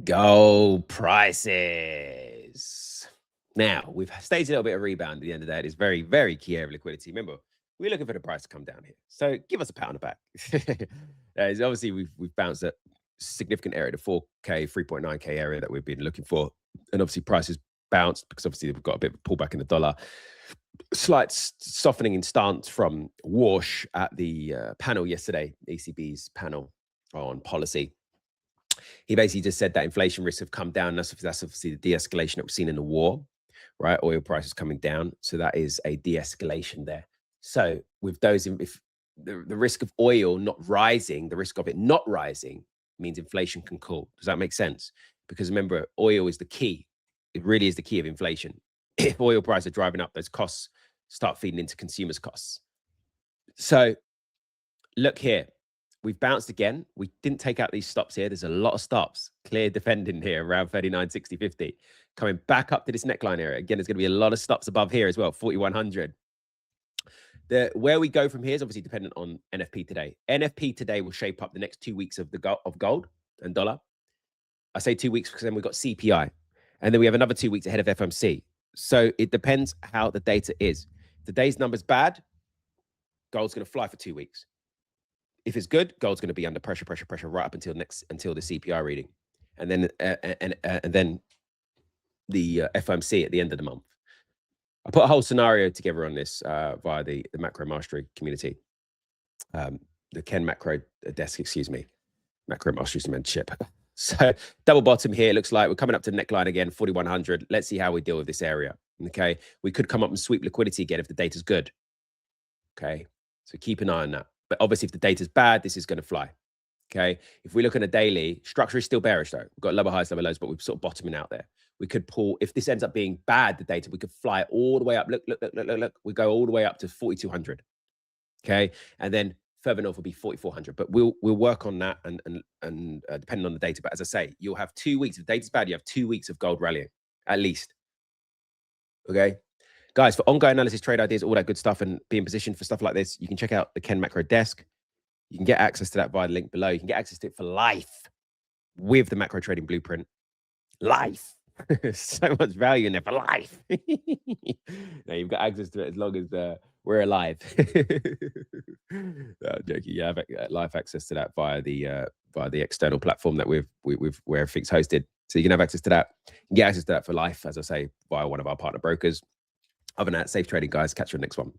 Gold prices. Now, we've staged a little bit of rebound at the end of that. It's very, very key area of liquidity. Remember, we're looking for the price to come down here. So give us a pat on the back. Obviously, we've bounced a significant area, the 4K, 3.9K area that we've been looking for. And obviously, prices bounced because obviously we've got a bit of a pullback in the dollar. Slight softening in stance from Warsh at the panel yesterday, ECB's panel on policy. He basically just said that inflation risks have come down. That's obviously the de-escalation that we've seen in the war, right? Oil prices coming down. So that is a de-escalation there. So with those, if the risk of oil not rising, the risk of it not rising means inflation can cool. Does that make sense? Because remember, oil is the key. It really is the key of inflation. If oil prices are driving up, those costs start feeding into consumers' costs. So look here. We've bounced again. We didn't take out these stops here. There's a lot of stops. Clear defending here around 39, 60, 50. Coming back up to this neckline area. Again, there's going to be a lot of stops above here as well, 4,100. Where we go from here is obviously dependent on NFP today. NFP today will shape up the next 2 weeks of gold and dollar. I say 2 weeks because then we've got CPI. And then we have another 2 weeks ahead of FOMC. So it depends how the data is. If the day's number's bad, gold's going to fly for 2 weeks. If it's good, gold's going to be under pressure right up until the CPI reading, and then the FOMC at the end of the month. I put a whole scenario together on this via the macro mastery community, the KenMacro desk, excuse me, macro mastery mentorship. So double bottom here. It looks like we're coming up to the neckline again, 4,100. Let's see how we deal with this area. Okay, we could come up and sweep liquidity again if the data's good. Okay, so keep an eye on that. But obviously, if the data's bad, this is going to fly. Okay. If we look at a daily, structure is still bearish though. We've got lower highs, lower lows, but we're sort of bottoming out there. We could pull, if this ends up being bad, the data, we could fly all the way up. Look. We go all the way up to 4,200. Okay. And then further north will be 4,400. But we'll work on that and depending on the data. But as I say, you'll have 2 weeks. If the data's bad, you have 2 weeks of gold rallying, at least. Okay. Guys, for ongoing analysis, trade ideas, all that good stuff, and being positioned for stuff like this, you can check out the KenMacro desk. You can get access to that via the link below. You can get access to it for life with the macro trading blueprint. Life. So much value in there for life. Now you've got access to it as long as we're alive. No, joking. You have live access to that via the external platform that where everything's hosted. So you can have access to that. You can get access to that for life, as I say, via one of our partner brokers. Other than that, safe trading, guys. Catch you on the next one.